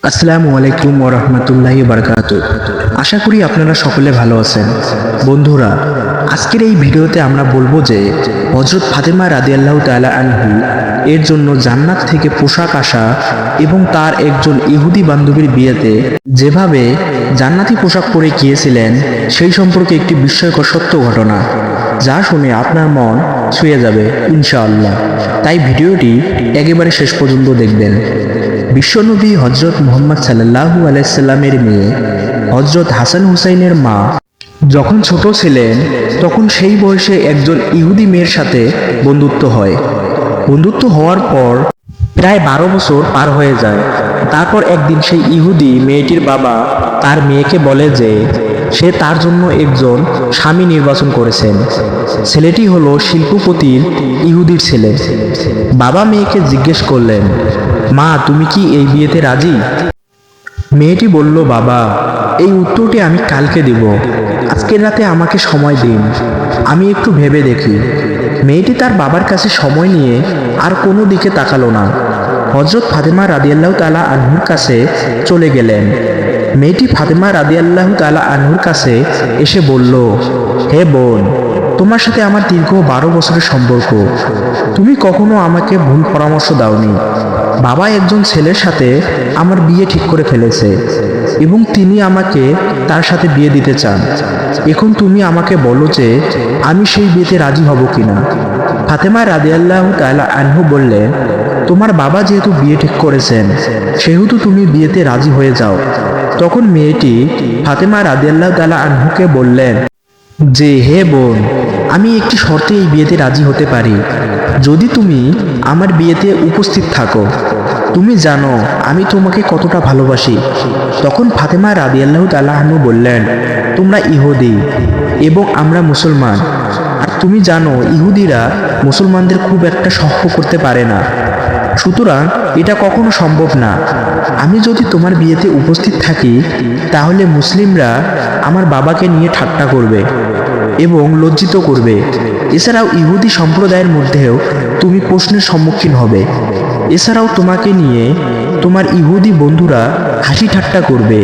আসসালামু আলাইকুম ওয়া রাহমাতুল্লাহি ওয়া বারাকাতুহু। আশা করি আপনারা সকলে ভালো আছেন। বন্ধুরা, আজকের এই ভিডিওতে আমরা বলবো যে হযরত ফাতেমা রাদিয়াল্লাহু তাআলা আনহু এর জন্য জান্নাত থেকে পোশাক আসা এবং তার একজন ইহুদি বান্ধবীর বিয়েতে যেভাবে জান্নাতি পোশাক পরে গিয়েছিলেন সেই সম্পর্কে একটি বিস্ময়কর সত্য ঘটনা, যা শুনে আপনার মন ছুঁয়ে যাবে ইনশাআল্লাহ। তাই ভিডিওটি একেবারে শেষ পর্যন্ত দেখবেন। বিশ্বনবী হযরত মুহাম্মদ সাল্লাল্লাহু আলাইহি সাল্লামের মেয়ে হযরত হাসান হুসাইনের মা যখন ছোট ছিলেন তখন সেই বয়সে একজন ইহুদি মেয়ের সাথে বন্ধুত্ব হয়। বন্ধুত্ব হওয়ার পর প্রায় 12 বছর পার হয়ে যায়। তারপর একদিন সেই ইহুদি মেয়েটির বাবা তার মেয়েকে বলে যে সে তার জন্য একজন স্বামী নির্বাচন করেছেন। ছেলেটি হলো শিল্পপতির ইহুদির ছেলে। বাবা মেয়েকে জিজ্ঞেস করলেন, মা, তুমি কি এই বিয়েতে রাজি? মেয়েটি বলল, বাবা, এই উত্তরটি আমি কালকে দেব, আজকের রাতে আমাকে সময় দিন, আমি একটু ভেবে দেখি। মেয়েটি তার বাবার কাছে সময় নিয়ে আর কোনো দিকে তাকালো না। হযরত ফাতেমা রাদিয়াল্লাহু তাআলা আনহুর কাছে চলে গেলেন। মেয়েটি ফাতেমা রাদিয়াল্লাহু তাআলা আনহুর কাছে এসে বলল, হে বোন, তোমার সাথে আমার দীর্ঘ 12 বছরের সম্পর্ক, তুমি কখনো আমাকে ভুল পরামর্শ দাওনি। বাবা একজন ছেলের সাথে আমার বিয়ে ঠিক করে ফেলেছে এবং তিনি আমাকে তার সাথে বিয়ে দিতে চান। এখন তুমি আমাকে বলো যে আমি সেই বিয়েতে রাজি হব কিনা। ফাতেমা রাদিয়াল্লাহু তাআলা আনহু বললেন, তোমার বাবা যেহেতু বিয়ে ঠিক করেছেন সেহেতু তুমি বিয়েতে রাজি হয়ে যাও। তখন মেয়েটি ফাতেমা রাদিয়াল্লাহু তাআলা আনহুকে বললেন যে, হে বোন, আমি একটি শর্তে এই বিয়েতে রাজি হতে পারি, যদি তুমি আমার বিয়েতে উপস্থিত থাকো। তুমি জানো আমি তোমাকে কতটা ভালোবাসি। তখন ফাতেমা রাদিয়াল্লাহু তাআলা আনহু বললেন, তোমরা ইহুদি এবং আমরা মুসলমান, আর তুমি জানো ইহুদিরা মুসলমানদের খুব একটা সহ্য করতে পারে না, সুতরাং এটা কখনো সম্ভব না। আমি যদি তোমার বিয়েতে উপস্থিত থাকি তাহলে মুসলিমরা আমার বাবাকে নিয়ে ঠাট্টা করবে এবং লজ্জিত করবে। এছাড়াও ইহুদি সম্প্রদায়ের মধ্যেও তুমি প্রশ্নের সম্মুখীন হবে। এছাড়াও তোমাকে নিয়ে তোমার ইহুদি বন্ধুরা হাসি ঠাট্টা করবে।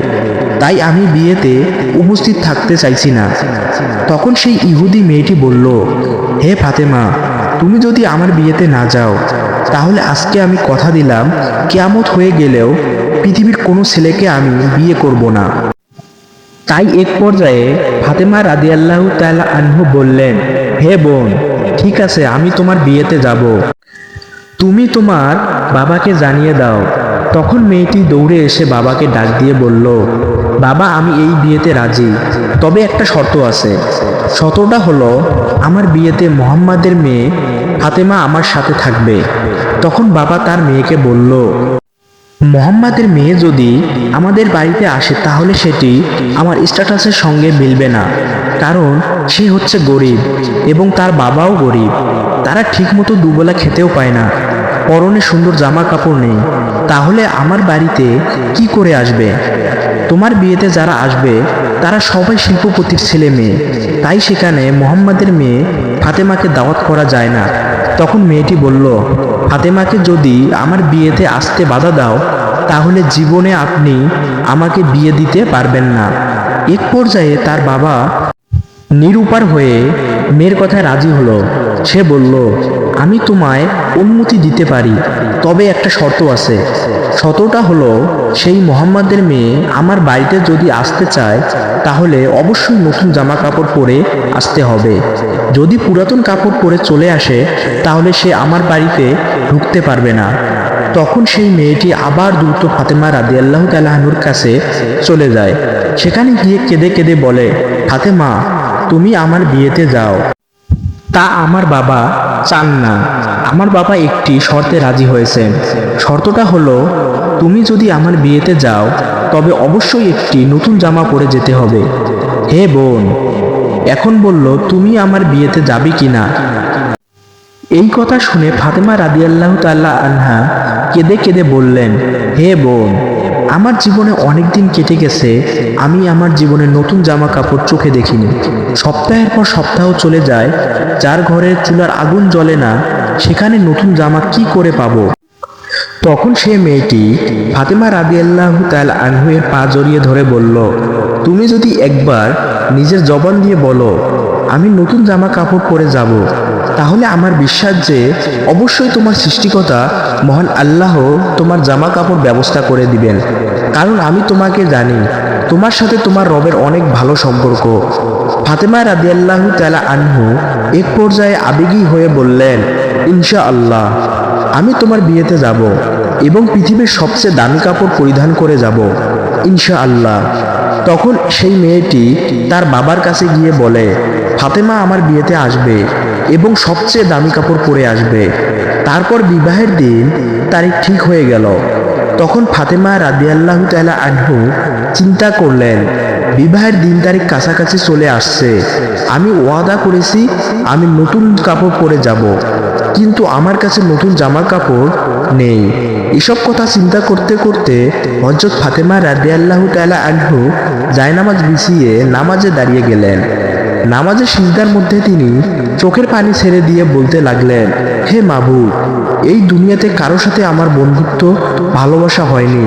তাই আমি বিয়েতে উপস্থিত থাকতে চাইছি না। তখন সেই ইহুদি মেয়েটি বলল, হে ফাতেমা, তুমি যদি আমার বিয়েতে না যাও তাহলে আজকে আমি কথা দিলাম কিয়ামত হয়ে গেলেও পৃথিবীর কোনো ছেলেকে আমি বিয়ে করব না। তাই এক পর্যায়ে ফাতেমা রাদিয়াল্লাহু তাআলা আনহু বললেন, হে বোন, ঠিক আছে, আমি তোমার বিয়েতে যাব, তুমি তোমার বাবাকে জানিয়ে দাও। তখন মেয়েটি দৌড়ে এসে বাবাকে ডাক দিয়ে বলল, বাবা, আমি এই বিয়েতে রাজি, তবে একটা শর্ত আছে। শর্তটা হলো আমার বিয়েতে মুহাম্মাদের মেয়ে ফাতেমা আমার সাথে থাকবে। তখন বাবা তার মেয়েকে বলল, মুহাম্মাদের মেয়ে যদি আমাদের বাড়িতে আসে তাহলে সেটি আমার স্ট্যাটাসের সঙ্গে মিলবে না, কারণ সে হচ্ছে গরিব এবং তার বাবাও গরিব। তারা ঠিকমতো দুবেলা খেতেও পায় না, পরনে সুন্দর জামা কাপড় নেই, তাহলে আমার বাড়িতে কি করে আসবে? তোমার বিয়েতে যারা আসবে তারা সবাই শিল্পপতির ছেলে মেয়ে, তাই সেখানে মুহাম্মাদের মেয়ে ফাতেমাকে দাওয়াত করা যায় না। তখন মেয়েটি বলল, ফাতেমাকে যদি আমার বিয়েতে আসতে বাধা দাও তাহলে জীবনে আপনি আমাকে বিয়ে দিতে পারবেন না। এক পর্যায়ে তার বাবা নিরুপার হয়ে মেয়ের কথায় রাজি হলো। সে বলল, আমি তোমায় অনুমতি দিতে পারি, তবে একটা শর্ত আছে। শর্তটা হলো সেই মুহাম্মাদের মেয়ে আমার বাড়িতে যদি আসতে চায় তাহলে অবশ্যই নতুন জামা কাপড় পরে আসতে হবে। যদি পুরাতন কাপড় পরে চলে আসে তাহলে সে আমার বাড়িতে ঢুকতে পারবে না। তখন সেই মেয়েটি আবার দ্রুত ফাতেমা রাদিয়াল্লাহু তাআলা আনহুর কাছে চলে যায়। সেখানে গিয়ে কেঁদে কেঁদে বলে, ফাতেমা, তুমি আমার বিয়েতে যাও। তা আমার বাবা চান না। আমার বাবা একটি শর্তে রাজি হয়েছেন। শর্তটা হলো তুমি যদি আমার বিয়েতে যাও তবে অবশ্যই একটি নতুন জামা পরে যেতে হবে। হে বোন, এখন বলল তুমি আমার বিয়েতে যাবে কিনা? এই কথা শুনে ফাতেমা রাদিয়াল্লাহু তাআলা আনহা কেঁদে কেঁদে বললেন, হে বোন, আমার জীবনে অনেক দিন কেটে গেছে, আমি আমার জীবনে নতুন জামা কাপড় চোখে দেখিনি। সপ্তাহের পর সপ্তাহ চলে যায়, যার ঘরে চুলার আগুন জ্বলে না সেখানে নতুন জামা কি করে পাবো? তখন সে মেয়েটি ফাতেমা রাদিয়াল্লাহু তাআলা আনহু-এর পা জড়িয়ে ধরে বলল, তুমি যদি একবার নিজের জবান দিয়ে বলো আমি নতুন জামা কাপড় পরে যাব, তাহলে আমার বিশ্বাস যে অবশ্যই তোমার সৃষ্টিকর্তা মহান আল্লাহ তোমার জামা কাপড় ব্যবস্থা করে দিবেন, কারণ আমি তোমাকে জানি তোমার সাথে তোমার রবের অনেক ভালো সম্পর্ক। ফাতেমা রাদিয়াল্লাহু তাআলা আনহু এক পর্যায়ে আবেগী হয়ে বললেন, ইনশাআল্লাহ আমি তোমার বিয়েতে যাব এবং পৃথিবীর সবচেয়ে দামি কাপড় পরিধান করে যাব, ইনশাআল্লাহ। তখন সেই মেয়েটি তার বাবার কাছে গিয়ে বলে, ফাতেমা আমার বিয়েতে আসবে এবং সবচেয়ে দামি কাপড় পরে আসবে। তারপর বিবাহের দিন তারিখ ঠিক হয়ে গেল। তখন ফাতেমা রাদিয়াল্লাহু তাআলা আনহু চিন্তা করলেন, বিবাহের দিন তারিখ কাছাকাছি চলে আসছে, আমি ওয়াদা করেছি আমি নতুন কাপড় পরে যাব, কিন্তু আমার কাছে নতুন জামা কাপড় নেই। এসব কথা চিন্তা করতে করতে হযরত ফাতেমা রাদিয়াল্লাহু তাআলা আনহু জায়নামাজ বিছিয়ে নামাজে দাঁড়িয়ে গেলেন। নামাজের সিজদার মধ্যে তিনি চোখের পানি ছেড়ে দিয়ে বলতে লাগলেন, হে মাবুদ, এই দুনিয়াতে কারো সাথে আমার বন্ধুত্ব ভালোবাসা হয়নি।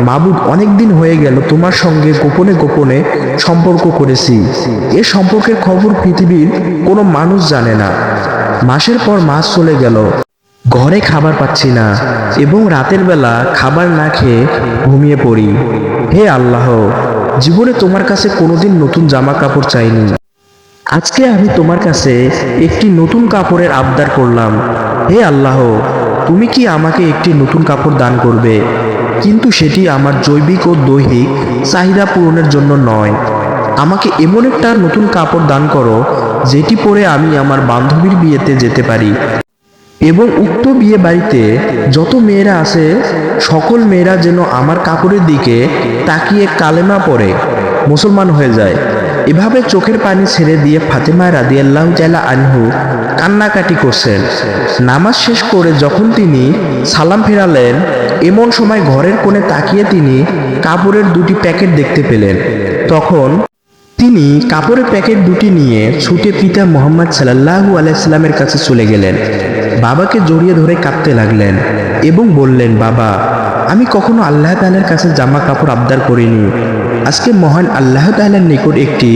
মাবুদ, অনেক দিন হয়ে গেল তোমার সঙ্গে গোপনে গোপনে সম্পর্ক করেছি। এ সম্পর্কের খবর পৃথিবীর কোনো মানুষ জানে না। মাসের পর মাস চলে গেল, ঘরে খাবার পাচ্ছি না এবং রাতের বেলা খাবার না খেয়ে ঘুমিয়ে পড়ি। হে আল্লাহ, জীবনে তোমার কাছে কোনোদিন নতুন জামা কাপড় চাইনি, আজকে আমি তোমার কাছে একটি নতুন কাপড়ের আবদার করলাম। হে আল্লাহ, তুমি কি আমাকে একটি নতুন কাপড় দান করবে, কিন্তু সেটি আমার জৈবিক ও দৈহিক চাহিদা পূরণের জন্য নয়। আমাকে এমন একটা নতুন কাপড় দান করো যেটি পরে আমি আমার বান্ধবীর বিয়েতে যেতে পারি এবং উক্ত বিয়ে বাড়িতে যত মেয়েরা আছে সকল মেয়েরা যেন আমার কাপড়ের দিকে তাকিয়ে কালেমা পড়ে মুসলমান হয়ে যায়। এভাবে চোখের পানি ছেড়ে দিয়ে ফাতেমা রাদিয়াল্লাহু তাআলা আনহু কান্নাকাটি করছেন। নামাজ শেষ করে যখন তিনি সালাম ফেরালেন, এমন সময় ঘরের কোণে তাকিয়ে তিনি কাপড়ের দুটি প্যাকেট দেখতে পেলেন। তখন তিনি কাপড়ের প্যাকেট দুটি নিয়ে ছুটে পিতা মুহাম্মদ সাল্লাল্লাহু আলাইহি সাল্লামের কাছে চলে গেলেন। বাবাকে জড়িয়ে ধরে কাঁদতে লাগলেন এবং বললেন, বাবা, আমি কখনো আল্লাহ তাআলার কাছে জামা কাপড় আবদার করিনি। আজকে মহান আল্লাহ তাআলার নিকট একটি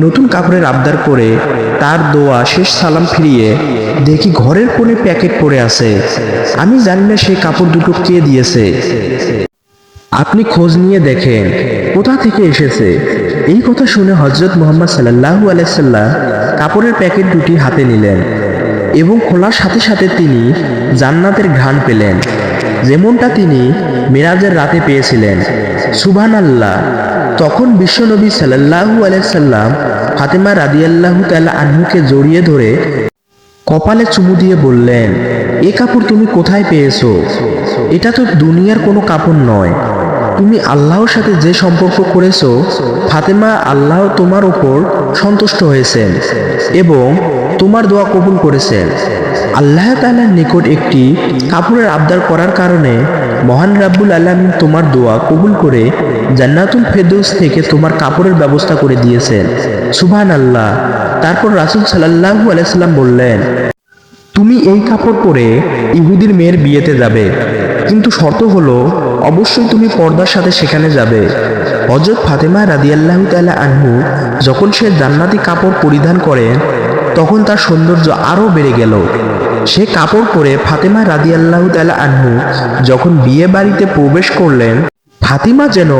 নতুন কাপড়ের আবদার করে তার দোয়া শেষ সালাম ফিরিয়ে দেখি ঘরের কোণে প্যাকেট পড়ে আছে। আমি জানি না সেই কাপড় দুটো কে দিয়েছে। আপনি খোঁজ নিয়ে দেখেন কোথা থেকে এসেছে। এই কথা শুনে হযরত মুহাম্মদ সাল্লাল্লাহু আলাইহি সাল্লাম কাপড়ের প্যাকেট দুটি হাতে নিলেন এবং খোলার সাথে সাথে তিনি জান্নাতের ঘ্রাণ পেলেন, যেমনটা তিনি মেরাজের রাতে পেয়েছিলেন। সুবহানাল্লাহ। তখন বিশ্বনবী সাল্লাল্লাহু আলাইহি সাল্লাম ফাতেমা রাদিয়াল্লাহু তাআলা আনহুকে জড়িয়ে ধরে কপালে চুমু দিয়ে বললেন, এ কাপড় তুমি কোথায় পেয়েছো? এটা তো দুনিয়ার কোনো কাপড় নয়। তুমি আল্লাহর সাথে যে সম্পর্ক করেছো, ফাতেমা, আল্লাহ তোমার উপর সন্তুষ্ট হয়েছেন এবং তোমার দোয়া কবুল করেছেন। আল্লাহ তাআলার নিকট একটি কাপড়ের আবদার করার কারণে মহান রাব্বুল আলামিন তোমার দোয়া কবুল করে জান্নাতুল ফেরদৌস থেকে তোমার কাপড়ের ব্যবস্থা করে দিয়েছেন। সুবহানাল্লাহ। তারপর রাসূল সাল্লাল্লাহু আলাইহি সাল্লাম বললেন, তুমি এই কাপড় পরে ইহুদির মেয়ের বিয়েতে যাবে, কিন্তু শর্ত হলো অবশ্যই তুমি পর্দার সাথে সেখানে যাবে। হযরত ফাতেমা রাদিয়াল্লাহু তাআলা আনহু যখন সে জান্নাতি কাপড় পরিধান করেন, তখন তার সৌন্দর্য আরও বেড়ে গেল। সে কাপড় পরে ফাতেমা রাদিয়াল্লাহু তাআলা আনহু যখন বিয়ে বাড়িতে প্রবেশ করলেন, ফাতিমা যেন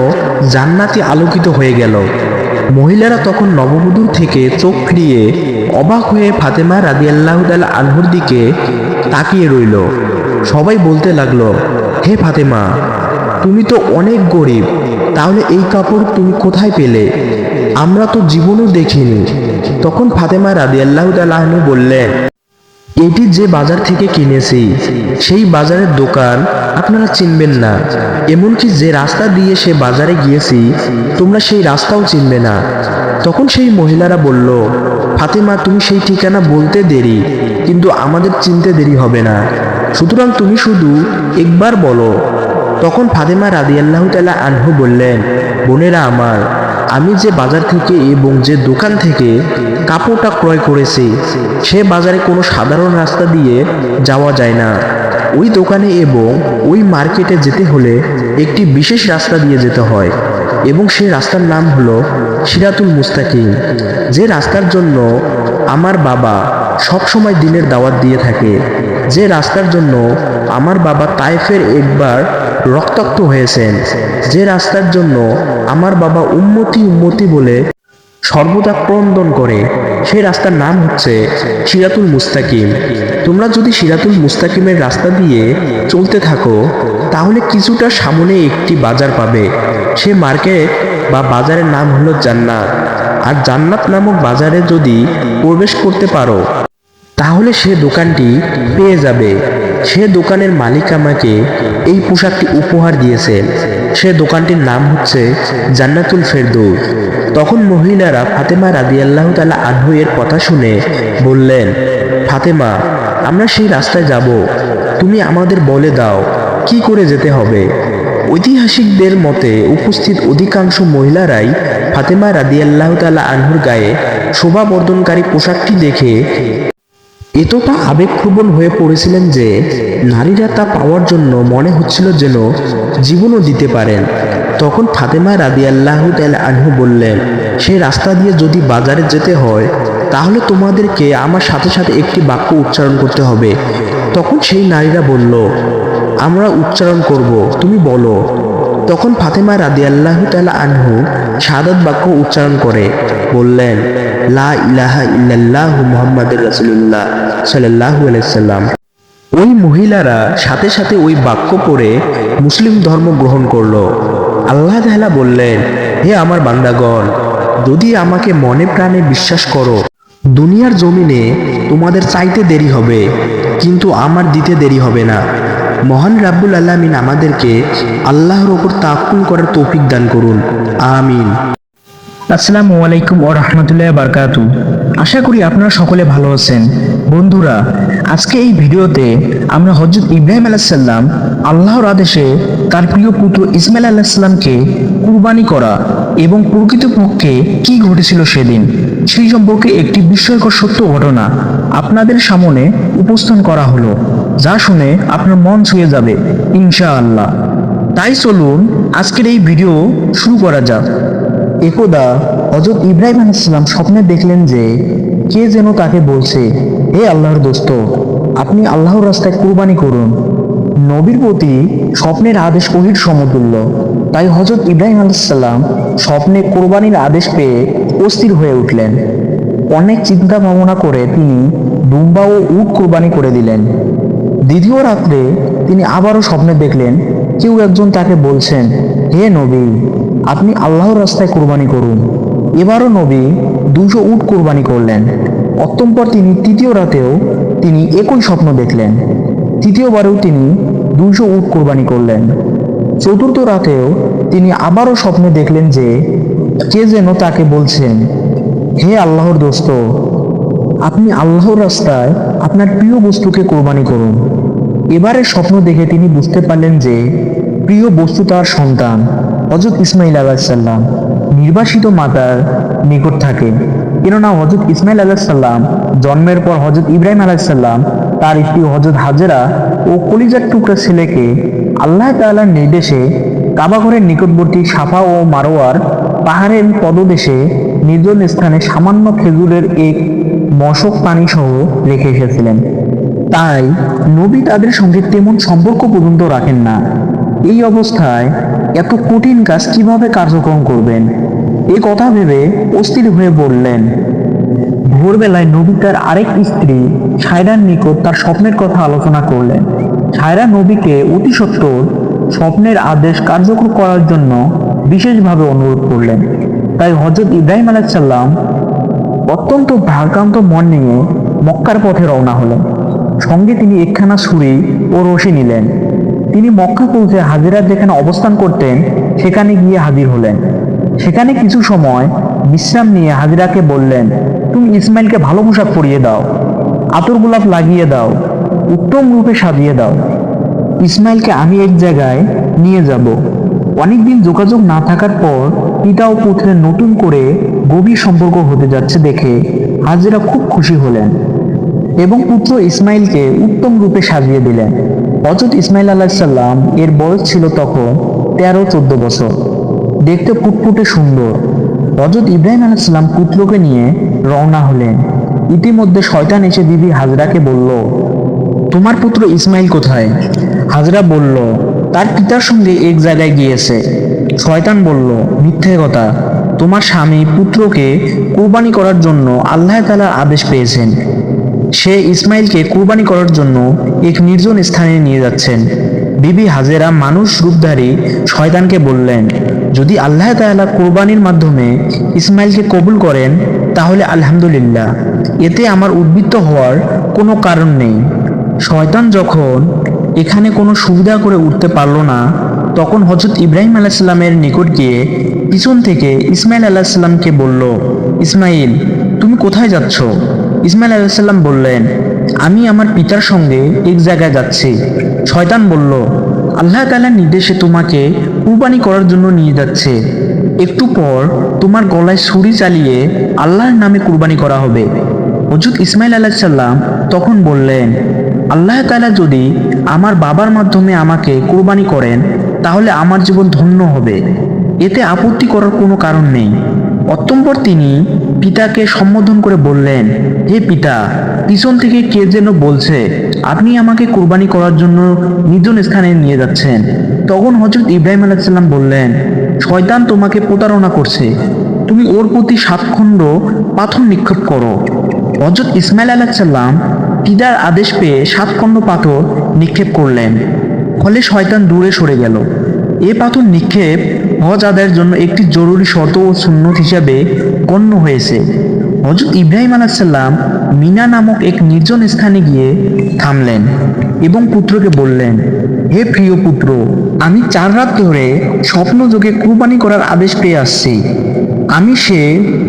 জান্নাতি আলোকিত হয়ে গেল। মহিলারা তখন নববধূর থেকে চোখ ফিরিয়ে অবাক হয়ে ফাতেমা রাদিয়াল্লাহু তাআলা আনহুর দিকে তাকিয়ে রইল। সবাই বলতে লাগলো, হে ফাতেমা, তুমি তো অনেক গরিব, তাহলে এই কাপড় তুমি কোথায় পেলে? আমরা তো জীবনেও দেখিনি। তখন ফাতেমা রাদিয়াল্লাহু তাআলা আনহু বললেন, এটি যে বাজার থেকে কিনেছি সেই বাজারের দোকান আপনারা চিনবেন না, এমনকি যে রাস্তা দিয়ে সে বাজারে গিয়েছি তোমরা সেই রাস্তাও চিনবে না। তখন সেই মহিলারা বলল, ফাতেমা, তুমি সেই ঠিকানা বলতে দেরি, কিন্তু আমাদের চিনতে দেরি হবে না, সুতরাং তুমি শুধু একবার বলো। তখন ফাতেমা রাদিয়াল্লাহু তাআলা আনহু বললেন, বোনেরা আমার, আমি যে বাজার থেকে এবং যে দোকান থেকে কাপড়টা ক্রয় করেছি সে বাজারে কোনো সাধারণ রাস্তা দিয়ে যাওয়া যায় না। ওই দোকানে এবং ওই মার্কেটে যেতে হলে একটি বিশেষ রাস্তা দিয়ে যেতে হয় এবং সেই রাস্তার নাম হলো সিরাতুল মুস্তাকিম, যে রাস্তার জন্য আমার বাবা সব সময় দিনের দাওয়াত দিয়ে থাকে, যে রাস্তার জন্য আমার বাবা তায়েফের একবার রক্তাক্ত হয়েছেন, যে রাস্তার জন্য আমার বাবা উম্মতি উম্মতি বলে সর্বদা ক্রন্দন করে, সেই রাস্তার নাম হচ্ছে সিরাতুল মুস্তাকিম। তোমরা যদি সিরাতুল মুস্তাকিমের রাস্তা দিয়ে চলতে থাকো তাহলে কিছুটা সামনে একটি বাজার পাবে। সে মার্কেট বা বাজারের নাম হলো জান্নাত। আর জান্নাত নামক বাজারে যদি প্রবেশ করতে পারো তাহলে সে দোকানটি পেয়ে যাবে। সে দোকানের মালিক আমাকে এই পোশাকটি উপহার দিয়েছেন। সে দোকানটির নাম হচ্ছে জান্নাতুল ফেরদৌস। তখন মহিলারা ফাতেমা রাদিয়াল্লাহু তাআলা আনহু এর কথা শুনে বললেন, ফাতেমা, আমরা সেই রাস্তায় যাব, তুমি আমাদের বলে দাও কি করে যেতে হবে। ঐতিহাসিকদের মতে উপস্থিত অধিকাংশ মহিলারাই ফাতেমা রাদিয়াল্লাহু তাআলা আনহুর গায়ে শোভাবর্ধনকারী পোশাকটি দেখে এতটা আবেগপ্রবণ হয়ে পড়েছিলেন যে নারীরা তা পাওয়ার জন্য মনে হচ্ছিল যেন জীবনও দিতে পারেন। তখন ফাতেমা রাদিয়াল্লাহু তাআলা আনহু বললেন, সেই রাস্তা দিয়ে যদি বাজারে যেতে হয় তাহলে তোমাদেরকে আমার সাথে সাথে একটি বাক্য উচ্চারণ করতে হবে। তখন সেই নারীরা বলল, আমরা উচ্চারণ করব, তুমি বলো। তখন ফাতেমা রাদিয়াল্লাহু তাআলা আনহু শাহাদাত বাক্য উচ্চারণ করে বললেন, লা ইলাহা ইল্লাল্লাহু মুহাম্মাদুর রাসূলুল্লাহ সাল্লাল্লাহু আলাইহি সাল্লাম। ওই মহিলারা সাথে সাথে ওই বাক্য পড়ে মুসলিম ধর্ম গ্রহণ করলো। আল্লাহ তাআলা বললেন, হে আমার বান্দাগণ, যদি আমাকে মনে প্রাণে বিশ্বাস করো, দুনিয়ার জমিনে তোমাদের চাইতে দেরি হবে কিন্তু আমার দিতে দেরি হবে না। মহান রাব্বুল আলামিন আমাদেরকে আল্লাহর ওপর তাওয়াক্কুল করার তৌফিক দান করুন, আমিন। আসসালামু আলাইকুম ওয়া রাহমাতুল্লাহি ওয়া বারাকাতুহু। আশা করি আপনারা সকলে ভালো আছেন। বন্ধুরা, আজকে এই ভিডিওতে আমরা হযরত ইব্রাহিম আলাইহিস সালাম আল্লাহর আদেশে তার প্রিয় পুত্র ইসমাইল আলাইহিস সালামকে কুরবানি করা এবং প্রকৃতপক্ষে কি ঘটেছিল সেদিন সেই সম্পর্কে একটি বিস্ময়কর সত্য ঘটনা আপনাদের সামনে উপস্থাপন করা হলো, যা শুনে আপনার মন ছুঁয়ে যাবে ইনশাআল্লাহ। তাই চলুন আজকের এই ভিডিও শুরু করা যাক। একদা হযরত ইব্রাহিম আলাইহিস সালাম স্বপ্নে দেখলেন যে কে যেন তাকে বলছে, হে আল্লাহর দোস্ত, আপনি আল্লাহর রাস্তায় কুরবানি করুন। নবীর প্রতি স্বপ্নের আদেশ ওহীর সমতুল্য। তাই হযরত ইব্রাহিম আলাইহিস সালাম স্বপ্নে কুরবানির আদেশ পেয়ে অস্থির হয়ে উঠলেন। অনেক চিন্তা ভাবনা করে তিনি দুম্বা ও উট কুরবানি করে দিলেন। দ্বিতীয় রাত্রে তিনি আবারও স্বপ্নে দেখলেন কেউ একজন তাকে বলছেন, হে নবী, আপনি আল্লাহর রাস্তায় কুরবানি করুন। এবারও নবী 200 উট কুরবানি করলেন। অতঃপর তিনি তৃতীয় রাতেও তিনি একই স্বপ্ন দেখলেন। তৃতীয়বারেও তিনি 200 উট কুরবানি করলেন। চতুর্থ রাতেও তিনি আবারও স্বপ্নে দেখলেন যে কে যেন তাকে বলছেন, হে আল্লাহর দোস্ত, আপনি আল্লাহর রাস্তায় আপনার প্রিয় বস্তুকে কোরবানি করুন। এবারে স্বপ্ন দেখে তিনি বুঝতে পারলেন যে প্রিয় বস্তু তার সন্তান হযরত ইসমাইল আলাইহিস সালাম নির্বাসিত মাতার নিকট থাকে। কেননা হযরত ইসমাইল আলাইহিস সালাম জন্মের পর হযরত ইব্রাহিম আলাইহিস সালাম তার স্ত্রী হযরত হাজেরা ও কলিজার টুকরা ছেলেকে আল্লাহ তাআলার নির্দেশে কাবাঘরের নিকটবর্তী সাফা ও মারওয়ার পাহাড়ের পদদেশে নির্জন স্থানে সামান্য খেজুরের এক মশক পানি সহ রেখে এসেছিলেন। তাই নবী তাদের সঙ্গে তেমন সম্পর্ক পর্যন্ত রাখেন না। এই অবস্থায় এত কঠিন কাজ কিভাবে কার্যক্রম করবেন, এ কথা ভেবে অস্থির হয়ে পড়লেন। ভোরবেলায় নবী তার আরেক স্ত্রী সায়রার নিকট তার স্বপ্নের কথা আলোচনা করলেন। সায়রা নবীকে অতি সত্বর স্বপ্নের আদেশ কার্যকর করার জন্য বিশেষভাবে অনুরোধ করলেন। তাই হযরত ইব্রাহিম আলাইহিস সালাম অত্যন্ত ভারাক্রান্ত মন নিয়ে মক্কার পথে রওনা হলেন। সঙ্গে তিনি একখানা ছুরি ও রশি নিলেন। তিনি মক্কা পৌঁছে হাজেরা যেখানে অবস্থান করতেন সেখানে গিয়ে হাজির হলেন। সেখানে কিছু সময় বিশ্রাম নিয়ে হাজেরাকে বললেন, তুমি ইসমাইলকে ভালো পোশাক পরিয়ে দাও, আতর গোলাপ লাগিয়ে দাও, উত্তম রূপে সাজিয়ে দাও। ইসমাইলকে আমি এক জায়গায় নিয়ে যাব। অনেকদিন যোগাযোগ না থাকার পর পিতা ও পুত্রের নতুন করে গভীর সম্পর্ক হতে যাচ্ছে দেখে হাজেরা খুব খুশি হলেন এবং পুত্র ইসমাইলকে উত্তম রূপে সাজিয়ে দিলেন। হযরত ইসমাইল আলাইহিসসালাম এর বয়স ছিল তখন 13-14 বছর। দেখতে ফুটফুটে সুন্দর। হযরত ইব্রাহিম আলাইহিসসালাম পুত্রকে নিয়ে রওনা হলেন। ইতিমধ্যে শয়তান এসে বিবি হাজরাকে বলল, তোমার পুত্র ইসমাইল কোথায়? হাজরা বলল, তার পিতার সঙ্গে এক জায়গায় গিয়েছে। শয়তান বলল, মিথ্যে কথা, তোমার স্বামী পুত্রকে কুরবানি করার জন্য আল্লাহ তাআলার আদেশ পেয়েছেন। সে ইসমাইলকে কুরবানি করার জন্য এক নির্জন স্থানে নিয়ে যাচ্ছেন। বিবি হাজেরা মানুষ রূপধারী শয়তানকে বললেন, যদি আল্লাহ তাআলা কুরবানির মাধ্যমে ইসমাইলকে কবুল করেন তাহলে আলহামদুলিল্লাহ, এতে আমার উদ্বৃত্ত হওয়ার কোনো কারণ নেই। শয়তান যখন এখানে কোনো সুবিধা করে উঠতে পারল না, তখন হযরত ইব্রাহিম আলাইহিসসালামের নিকট গিয়ে পিছন থেকে ইসমাইল আলাইহিসসালামকে বলল, ইসমাইল, তুমি কোথায় যাচ্ছ? ইসমাইল আলাইহিসসালাম বললেন, আমি আমার পিতার সঙ্গে এক জায়গায় যাচ্ছি। শয়তান বলল, আল্লাহ তাআলার নির্দেশে তোমাকে কুরবানি করার জন্য নিয়ে যাচ্ছে। একটু পর তোমার গলায় ছুরি চালিয়ে আল্লাহর নামে কুরবানি করা হবে। হযরত ইসমাইল আলাইহিসসালাম তখন বললেন, আল্লাহ তাআলা যদি আমার বাবার মাধ্যমে আমাকে কুরবানি করেন তাহলে আমার জীবন ধন্য হবে, এতে আপত্তি করার কোনো কারণ নেই। অতঃপর তিনি পিতাকে সম্বোধন করে বললেন, হে পিতা, পিছন থেকে কে যেন বলছে আপনি আমাকে কুরবানি করার জন্য নির্জন স্থানে নিয়ে যাচ্ছেন। তখন হযরত ইব্রাহিম আলাইহিসসালাম বললেন, শয়তান তোমাকে প্রতারণা করছে, তুমি ওর প্রতি 7 খণ্ড পাথর নিক্ষেপ করো। হযরত ইসমাইল আলাইহিসসালাম পিতার আদেশ পেয়ে 7 খণ্ড পাথর নিক্ষেপ করলেন। ফলে শয়তান দূরে সরে গেল। এ পাথর নিক্ষেপ হজ আদায়ের জন্য একটি জরুরি শর্ত ও সুন্নত হিসাবে গণ্য হয়েছে। হযরত ইব্রাহিম আলাইহিসসালাম মিনা নামক এক নির্জন স্থানে গিয়ে থামলেন এবং পুত্রকে বললেন, হে প্রিয় পুত্র, আমি 4 রাত ধরে স্বপ্নযোগে কুরবানি করার আদেশ পেয়ে আসছি। আমি সে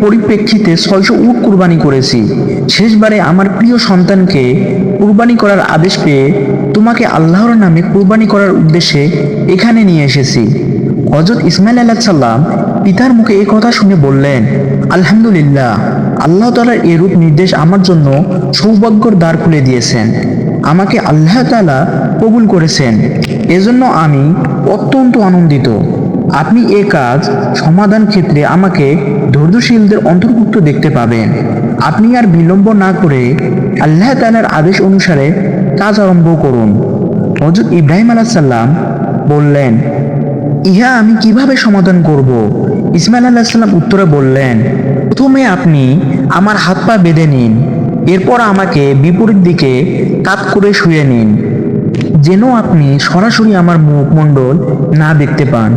পরিপ্রেক্ষিতে 600 উট কুরবানি করেছি। শেষবারে আমার প্রিয় সন্তানকে কুরবানি করার আদেশ পেয়ে তোমাকে আল্লাহর নামে কুরবানি করার উদ্দেশ্যে এখানে নিয়ে এসেছি। হযরত ইসমাইল আলাইহিসসালাম পিতার মুখে এই কথা শুনে বললেন, আলহামদুলিল্লাহ, আল্লাহ তাআলার এরূপ নির্দেশ আমার জন্য সৌভাগ্যের দ্বার খুলে দিয়েছেন। আমাকে আল্লাহ তাআলা কবুল করেছেন, এজন্য আমি অত্যন্ত আনন্দিত। আপনি এ কাজ সমাধান ক্ষেত্রে আমাকে ধৈর্যশীলদের অন্তর্ভুক্ত দেখতে পাবেন। আপনি আর বিলম্ব না করে আল্লাহ তাআলার আদেশ অনুসারে কাজ আরম্ভ করুন। হযরত ইব্রাহিম আলাইহিসসালাম বললেন, ইহা আমি কিভাবে সমাধান করব? ইসমাইল আলাইহিসসালাম উত্তরে বললেন, প্রথমে আপনি আমার হাত পা বেঁধে নিন, এরপর আমাকে বিপরীত দিকে কাত করে শুয়ে নিন, যেন আপনি সরাসরি আমার মুখমণ্ডল না দেখতে পান।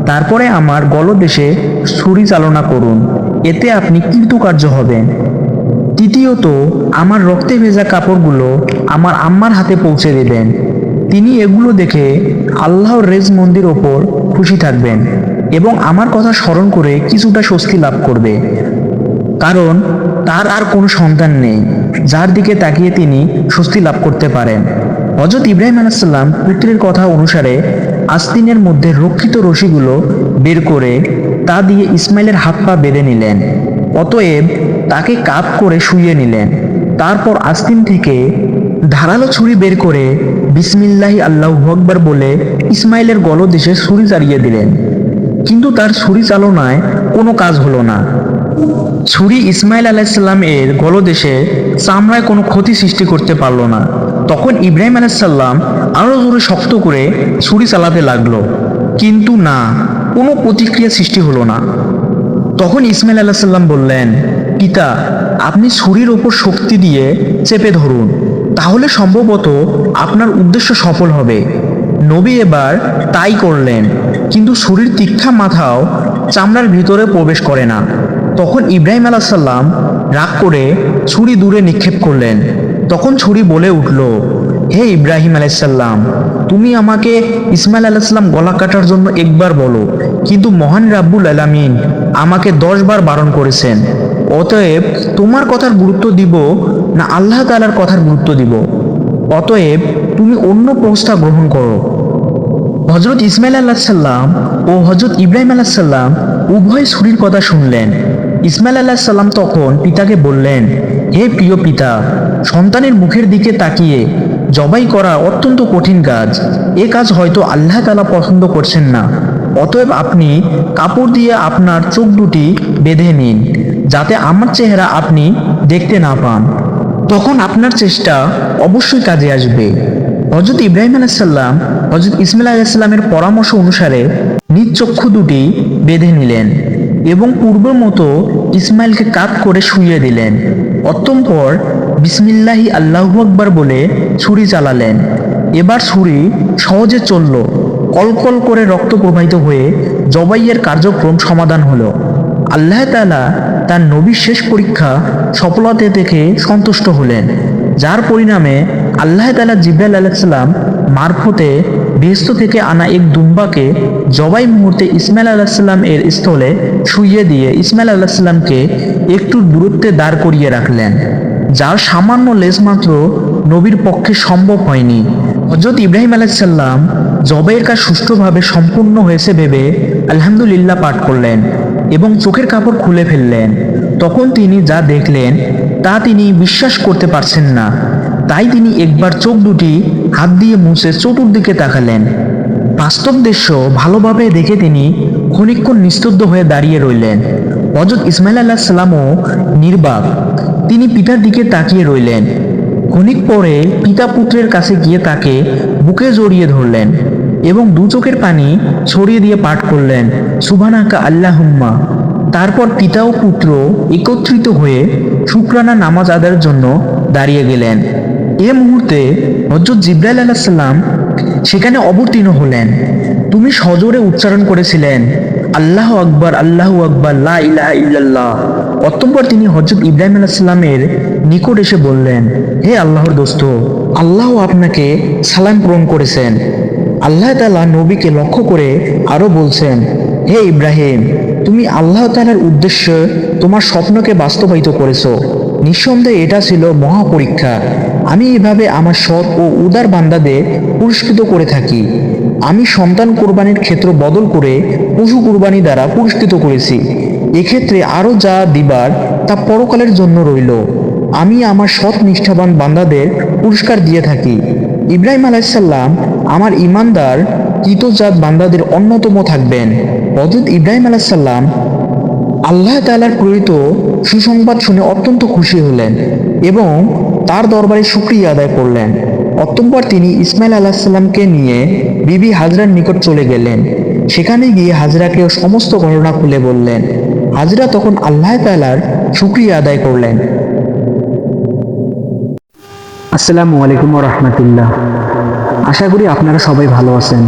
তারপরে আমার গলদেশে ছুরি চালনা করুন, এতে আপনি কৃতকার্য হবেন। তৃতীয়ত, আমার রক্তে ভেজা কাপড়গুলো আমার আম্মার হাতে পৌঁছে দেবেন। তিনি এগুলো দেখে আল্লাহর রেজমন্দির ওপর খুশি থাকবেন এবং আমার কথা স্মরণ করে কিছুটা স্বস্তি লাভ করবে, কারণ তার আর কোনো সন্তান নেই যার দিকে তাকিয়ে তিনি স্বস্তি লাভ করতে পারেন। হযরত ইব্রাহিম আলাইহিসসালাম পুত্রের কথা অনুসারে আস্তিনের মধ্যে রক্ষিত রশিগুলো বের করে তা দিয়ে ইসমাইলের হাত পা বেঁধে নিলেন। অতএব তাকে কাত করে শুইয়ে নিলেন। তারপর আস্তিন থেকে ধারালো ছুরি বের করে বিসমিল্লাহি আল্লাহু আকবার বলে ইসমাইলের গলদেশে ছুরি চালিয়ে দিলেন। কিন্তু তার ছুরি চালনায় কোনো কাজ হলো না। ছুরি ইসমাইল আলাইহিসসালাম এর গলদেশে চামড়ায় কোনো ক্ষতি সৃষ্টি করতে পারল না। তখন ইব্রাহিম আলাইহিসসালাম আরো জোরে শক্ত করে ছুরি চালাতে লাগলো, কিন্তু না, কোনো প্রতিক্রিয়া সৃষ্টি হলো না। তখন ইসমাইল আলাইহিসসালাম বললেন, পিতা, আপনি ছুরির ওপর শক্তি দিয়ে চেপে ধরুন, তাহলে সম্ভবত আপনার উদ্দেশ্য সফল হবে। নবী এবার তাই করলেন, কিন্তু ছুরির তীক্ষ্ণ মাথাও চামড়ার ভিতরে প্রবেশ করে না। তখন ইব্রাহিম আলাইহিসসালাম রাগ করে ছুরি দূরে নিক্ষেপ করলেন। তখন ছুরি বলে উঠল, হে ইব্রাহিম আলাইহিসসালাম, তুমি আমাকে ইসমাইল আলাইহিসসালাম গলা কাটার জন্য একবার বলো, কিন্তু মহান রাব্বুল আলামিন আমাকে 10 বার বারণ করেছেন। অতএব তোমার কথার গুরুত্ব দিব না আল্লাহ তাআলার কথার গুরুত্ব দিব? অতএব তুমি অন্য প্রস্তাব গ্রহণ করো। হযরত ইসমাইল আলাইহিসসালাম ও হযরত ইব্রাহিম আলাইহিসসালাম উভয় ছুরির কথা শুনলেন। ইসমাইল আলাইহিসসালাম তখন পিতাকে বললেন, হে প্রিয় পিতা, সন্তানের মুখের দিকে তাকিয়ে জবাই করা অত্যন্ত কঠিন কাজ। এ কাজ হয়তো আল্লাহ তাআলা পছন্দ করছেন না। অতএব আপনি কাপড় দিয়ে আপনার চোখ দুটি বেঁধে নিন, যাতে আমার চেহারা আপনি দেখতে না পান। তখন আপনার চেষ্টা অবশ্যই কাজে আসবে। হযরত ইব্রাহিম আলাইহিস সালাম হযরত ইসমাঈল আলাইহিস সালামের পরামর্শ অনুসারে নিজ চক্ষু দুটি বেঁধে নিলেন এবং পূর্বের মতো ইসমাইলকে কাত করে শুইয়ে দিলেন। অতঃপর বিসমিল্লাহি আল্লাহু আকবার বলে ছুরি চালালেন। এবার ছুরি সহজে চলল। কলকল করে রক্ত প্রবাহিত হয়ে জবাইয়ের কার্যক্রম সমাধান হলো। আল্লাহ তাআলা তার নবীর শেষ পরীক্ষা সফলতা দেখে সন্তুষ্ট হলেন, যার পরিণামে আল্লাহ তাআলা জিবরাইল আলাইহিস সালাম মারফতে বেহেশত থেকে আনা এক দুম্বাকে জবাই মুহূর্তে ইসমাঈল আলাইহিস সালাম এর স্থলে শুইয়ে দিয়ে ইসমাঈল আলাইহিস সালামকে একটু দূরত্বে দাঁড় করিয়ে রাখলেন, যার সামান্য লেজ মাত্র নবীর পক্ষে সম্ভব হয়নি। হযরত ইব্রাহিম আলাইহিস সালাম জবাইয়ের কাজ সুষ্ঠুভাবে সম্পূর্ণ হয়েছে ভেবে আলহামদুলিল্লাহ পাঠ করলেন এবং চোখের কাপড় খুলে ফেললেন। তখন তিনি যা দেখলেন তা তিনি বিশ্বাস করতে পারছেন না। তাই তিনি একবার চোখ দুটি হাত দিয়ে মুছে চতুর্দিকে তাকালেন। বাস্তব দৃশ্য ভালোভাবে দেখে তিনি ক্ষণিকক্ষণ নিস্তব্ধ হয়ে দাঁড়িয়ে রইলেন। হযরত ইসমাঈল আলাইহিস সালামও নির্বাক। তিনি পিতার দিকে তাকিয়ে রইলেন। ক্ষণিক পরে পিতা পুত্রের কাছে গিয়ে তাকে বুকে জড়িয়ে ধরলেন এবং দু চোখের পানি ছড়িয়ে দিয়ে পাঠ করলেন, সুবহানাকা আল্লাহুম্মা। তারপর পিতা ও পুত্র একত্রিত হয়ে শুকরানা নামাজ আদায়ের জন্য দাঁড়িয়ে গেলেন। এ মুহূর্তে হযরত জিবরাইল আলাইহিস সালাম সেখানে অবতীর্ণ হলেন। তুমি সজোরে উচ্চারণ করেছিলেন, আল্লাহু আকবার, আল্লাহু আকবার, লা ইলাহা ইল্লাল্লাহ। অতঃপর তিনি হযরত ইব্রাহিম আলাইহিস সালামের নিকট এসে বললেন, হে আল্লাহর দোস্ত, আল্লাহ আপনাকে সালাম প্রেরণ করেছেন। আল্লাহ তাআলা নবীকে লক্ষ্য করে আরো বলছেন, হে ইব্রাহিম, তুমি আল্লাহ তাআলার উদ্দেশ্যে তোমার স্বপ্নকে বাস্তবায়িত করেছো। নিঃসন্দেহে এটা ছিল মহা পরীক্ষা। আমি এভাবে আমার সৎ ও উদার বান্দাদের পুরস্কৃত করে থাকি। আমি সন্তান কোরবানির ক্ষেত্র বদল করে পশু কোরবানি দ্বারা পুরস্কৃত করেছি। এক্ষেত্রে আরও যা দিবার তা পরকালের জন্য রইল। আমি আমার সৎ নিষ্ঠাবান বান্দাদের পুরস্কার দিয়ে থাকি। ইব্রাহিম আলাইহিস সালাম আমার ইমানদার কৃতজাত বান্দাদের অন্যতম থাকবেন। হযরত ইব্রাহিম আলাইহিস সালাম আল্লাহ তাআলার প্রেরিত সুসংবাদ শুনে অত্যন্ত খুশি হলেন এবং তার দরবারে শুকরিয়া আদায় করলেন। অতঃপর তিনি ইসমাঈল আলাইহিস সালামকে নিয়ে বিবি হাজরার নিকট চলে গেলেন। সেখানে গিয়ে হাজরাকে সমস্ত ঘটনা খুলে বললেন। হাজরা তখন আল্লাহ তাআলার শুকরিয়া আদায় করলেন। আসসালামু আলাইকুম ওয়া রাহমাতুল্লাহ। আশা করি আপনারা সবাই ভালো আছেন।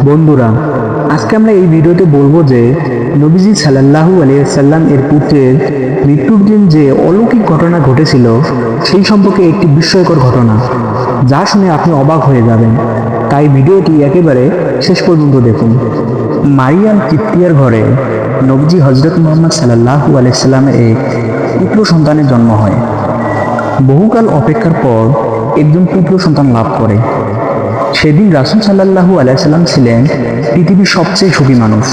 বন্ধুরা, আজকে আমরা এই ভিডিওতে বলবো যে নবীজি সাল্লাল্লাহু আলাইহি ওয়াসাল্লাম এর পুত্রের মৃত্যুর দিন যে অলৌকিক ঘটনা ঘটেছিল সেই সম্পর্কে একটি বিস্ময়কর ঘটনা, যা শুনে আপনি অবাক হয়ে যাবেন। তাই ভিডিওটি একেবারে শেষ পর্যন্ত দেখুন। মারিয়াম কিপ্তিয়ার ঘরে নবীজি হযরত মুহাম্মদ সাল্লাল্লাহু আলাইহি ওয়াসাল্লামের এক পুত্র সন্তানের জন্ম হয়। বহুকাল অপেক্ষার পর একজন পুত্র সন্তান লাভ করে। সেদিন রাসূল সাল্লাল্লাহু আলাইহি ওয়াসাল্লাম ছিলেন পৃথিবীর সবচেয়ে সুখী মানুষ।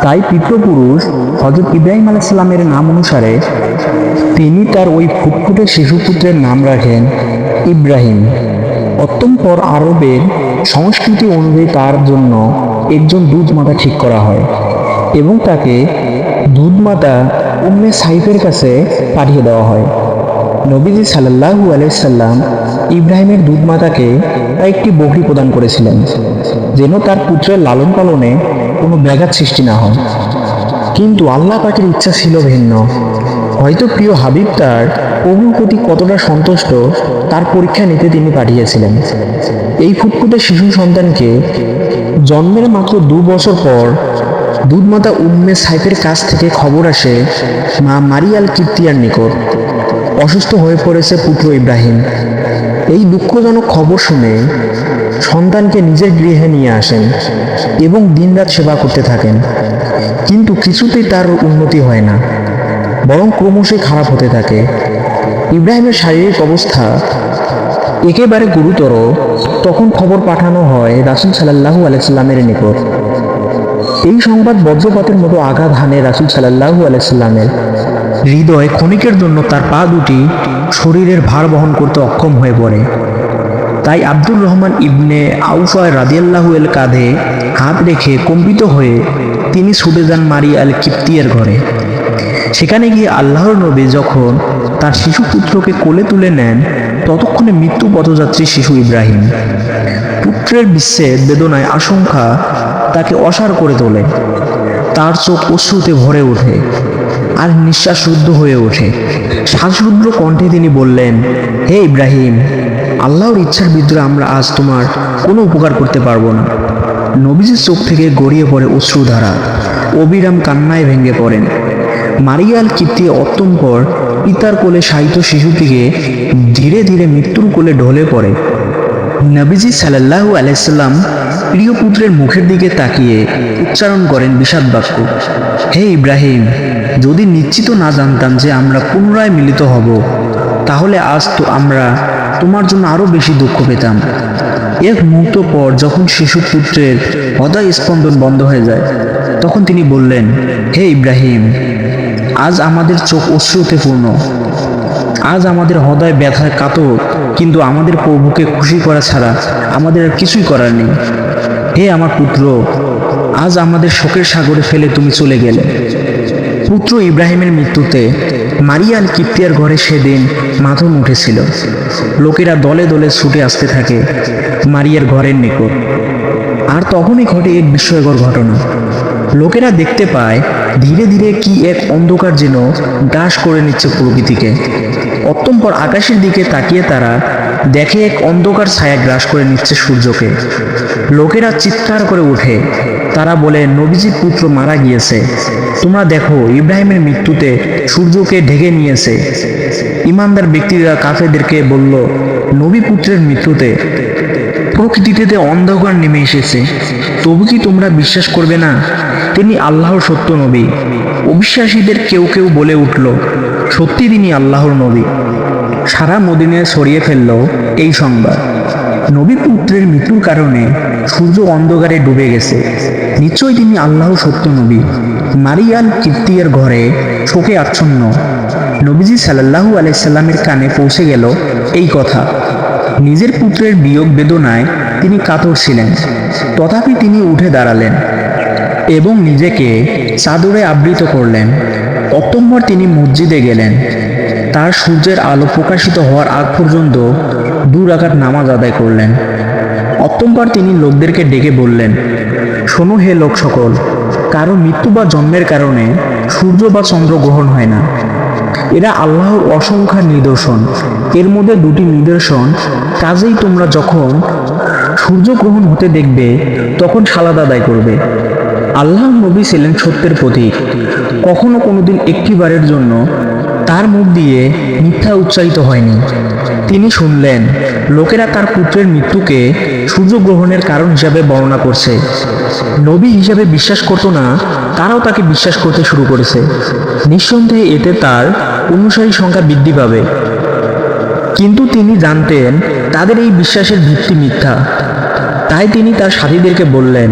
তাই পিতৃপুরুষ হযরত ইব্রাহিম আলাইহিস সালামের নাম অনুসারে তিনি তার ওই ফুটফুটে শিশুপুত্রের নাম রাখেন ইব্রাহিম। অতঃপর আরবের সংস্কৃতি অনুযায়ী তার জন্য একজন দুধমাতা ঠিক করা হয় এবং তাকে দুধমাতা উম্মে সাইফের কাছে পাঠিয়ে দেওয়া হয়। নবীজি সাল্লাল্লাহু আলাইহি সাল্লাম ইব্রাহিমের দুধমাতাকে একটি বকরি প্রদান করেছিলেন, যেন তার পুত্রের লালন পালনে কোনো ব্যাঘাত সৃষ্টি না হয়। কিন্তু আল্লাহ পাকের ইচ্ছা ছিল ভিন্ন। হয়তো প্রিয় হাবিব তার প্রভুর প্রতি কতটা সন্তুষ্ট তার পরীক্ষা নিতে তিনি পাঠিয়েছিলেন। এই ফুটফুটে শিশু সন্তানকে জন্মের মাত্র 2 বছর পর দুধমাতা উম্মে সাইফের কাছ থেকে খবর আসে মা মারিয়াল কিপ্তিয়ার নিকট অসুস্থ হয়ে পড়েছে পুত্র ইব্রাহিম। এই দুঃখজনক খবর শুনে সন্তানকে নিজের গৃহে নিয়ে আসেন এবং দিনরাত সেবা করতে থাকেন। কিন্তু কিছুতেই তার উন্নতি হয় না, বরং ক্রমশই খারাপ হতে থাকে। ইব্রাহিমের শারীরিক অবস্থা একেবারে গুরুতর। তখন খবর পাঠানো হয় রাসূল সাল্লাল্লাহু আলাইহি সাল্লামের নিকট। এই সংবাদ বজ্রপাতের মতো আঘাত হানে রাসূল সাল্লাল্লাহু আলাইহি সাল্লামের হৃদয়। ক্ষণিকের জন্য তার পা দুটি শরীরের ভার বহন করতে অক্ষম হয়ে পড়ে। তাই আব্দুর রহমান ইবনে আউফা রাদিয়াল্লাহু এর কাঁধে হাত রেখে কম্পিত হয়ে তিনি ছুটে যান মারিয়া আল কিপ্তিয়ার ঘরে। সেখানে গিয়ে আল্লাহর নবী যখন তার শিশু পুত্রকে কোলে তুলে নেন, ততক্ষণে মৃত্যু পথযাত্রী শিশু ইব্রাহিম। পুত্রের বিচ্ছেদ বেদনায় আশঙ্কা তাকে অসাড় করে তোলে। তার চোখ অশ্রুতে ভরে ওঠে আর নিঃশ্বাস রুদ্ধ হয়ে ওঠে। শ্বাসরুদ্ধ কণ্ঠে তিনি বললেন, হে ইব্রাহিম, আল্লাহর ইচ্ছার বিরুদ্ধে আমরা আজ তোমার কোনো উপকার করতে পারবো না। নবীজির চোখ থেকে গড়িয়ে পড়ে অশ্রুধারা, অবিরাম কান্নায় ভেঙে পড়েন। মারিয়া আল কিপ্তিয়া অতঃপর পিতার কোলে শায়িত শিশুটিকে ধীরে ধীরে মৃত্যুর কোলে ঢলে পড়ে। নবীজি সাল্লাল্লাহু আলাইহি সাল্লাম প্রিয় পুত্রের মুখের দিকে তাকিয়ে উচ্চারণ করেন বিষাদ বাক্য, হে ইব্রাহিম, যদি নিশ্চিত না জানতাম যে আমরা পুনরায় মিলিত হব, তাহলে আজ তো আমরা তোমার জন্য আরো বেশি দুঃখ পেতাম। এক মুহূর্ত পর যখন শিশু পুত্রের হৃদয় স্পন্দন বন্ধ হয়ে যায়, তখন তিনি বললেন, হে ইব্রাহিম, আজ আমাদের চোখ অশ্রুতে পূর্ণ, আজ আমাদের হৃদয় ব্যথায় কাতর, কিন্তু আমাদের প্রভুকে খুশি করা ছাড়া আমাদের আর কিছুই করার নেই। হে আমার পুত্র, আজ আমাদের শোকের সাগরে ফেলে তুমি চলে গেলে। পুত্র ইব্রাহিমের মৃত্যুতে মারিয়া আল কিপ্তিয়ার ঘরে সেদিন মাথম উঠেছিল। লোকেরা দলে দলে ছুটে আসতে থাকে মারিয়ার ঘরের নিকট। আর তখনই ঘটে এক বিস্ময়কর ঘটনা। লোকেরা দেখতে পায় ধীরে ধীরে কি এক অন্ধকার যেন গ্রাস করে নিচ্ছে প্রকৃতিকে। অতঃপর আকাশের দিকে তাকিয়ে তারা দেখে এক অন্ধকার ছায়া গ্রাস করে নিচ্ছে সূর্যকে। লোকেরা চিৎকার করে ওঠে, তারা বলে, নবীজির পুত্র মারা গিয়েছে। তোমরা দেখো, ইব্রাহিমের মৃত্যুতে সূর্যকে ঢেকে নিয়েছে। ইমানদার ব্যক্তিরা কাফেরদেরকে বলল, নবী পুত্রের মৃত্যুতে প্রকৃতিতে অন্ধকার নেমে এসেছে, তবু কি তোমরা বিশ্বাস করবে না? তিনি আল্লাহর সত্য নবী। অবিশ্বাসীদের কেউ কেউ বলে উঠল, সত্যি তিনি আল্লাহর নবী। সারা মদিনায় ছড়িয়ে ফেলল এই সংবাদ, নবী পুত্রের মৃত্যুর কারণে সূর্য অন্ধকারে ডুবে গেছে, নিশ্চয়ই তিনি আল্লাহর সত্য নবী। মারিয়া আল কিপ্তিয়ার ঘরে শোকে আচ্ছন্ন। নবীজি সাল্লাল্লাহু আলাইহি সাল্লামের কানে পৌঁছে গেল এই কথা। নিজের পুত্রের বিয়োগ বেদনায় তিনি কাতর ছিলেন, তথাপি তিনি উঠে দাঁড়ালেন এবং নিজেকে চাদরে আবৃত করলেন। অতঃপর তিনি মসজিদে গেলেন। তার সূর্যের আলো প্রকাশিত হওয়ার আগ পর্যন্ত 2 রাকাত নামাজ আদায় করলেন। অতঃপর তিনি লোকদেরকে ডেকে বললেন, শোনো হে লোক সকল, কারো মৃত্যু বা জন্মের কারণে সূর্য বা চন্দ্র গ্রহণ হয় না। এরা আল্লাহর অসংখ্য নিদর্শন, এর মধ্যে 2টি নিদর্শন। কাজেই তোমরা যখন সূর্যগ্রহণ হতে দেখবে, তখন সালাত আদায় করবে। আল্লাহর নবী ছিলেন সত্যের প্রতীক। কখনো কোনোদিন একটিবারের জন্য তার মুখ দিয়ে মিথ্যা উচ্চারিত হয়নি। তিনি শুনলেন লোকেরা তার পুত্রের মৃত্যুকে সূর্যগ্রহণের কারণ হিসাবে বর্ণনা করছে। নবী হিসাবে বিশ্বাস করত না, তারাও তাকে বিশ্বাস করতে শুরু করেছে। নিঃসন্দেহে এতে তার অনুসারী সংখ্যা বৃদ্ধি পাবে, কিন্তু তিনি জানতেন তাদের এই বিশ্বাসের ভিত্তি মিথ্যা। তাই তিনি তার সাথীদেরকে বললেন,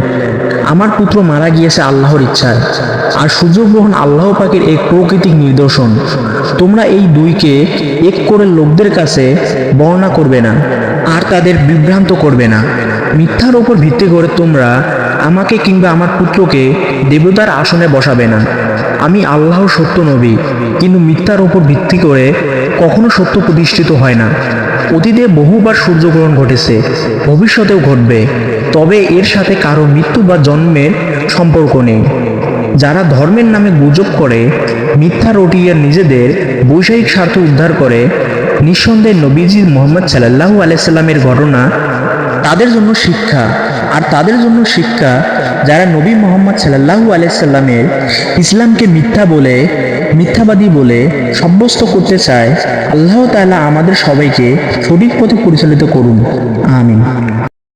আমার পুত্র মারা গিয়েছে আল্লাহর ইচ্ছায়, আর সূর্যগ্রহণ আল্লাহ পাকের এক প্রাকৃতিক নিদর্শন। তোমরা এই দুইকে এক করে লোকদের কাছে বর্ণনা করবে না, আর তাদের বিভ্রান্ত করবে না। মিথ্যার ওপর ভিত্তি করে তোমরা আমাকে কিংবা আমার পুত্রকে দেবতার আসনে বসাবে না। আমি আল্লাহর সত্য নবী, কিন্তু মিথ্যার ওপর ভিত্তি করে কখনো সত্য প্রতিষ্ঠিত হয় না। অতীতে বহুবার সূর্যগ্রহণ ঘটেছে, ভবিষ্যতেও ঘটবে, তবে এর সাথে কারো মৃত্যু বা জন্মের সম্পর্ক নেই। যারা ধর্মের নামে গুজব করে, মিথ্যা রটিয়ে নিজেদের বৈষয়িক স্বার্থ উদ্ধার করে, নিঃসন্দেহে নবীজি মুহাম্মদ সাল্লাল্লাহু আলাইহি সাল্লামের ঘটনা তাদের জন্য শিক্ষা। আর তাদের জন্য শিক্ষা যারা নবী মুহাম্মদ সাল্লাল্লাহু আলাইহি সাল্লামের ইসলামকে মিথ্যাবাদী বলে সাব্যস্ত করতে চায়। আল্লাহ তাআলা আমাদের সবাইকে সঠিক পথে পরিচালিত করুন, আমিন।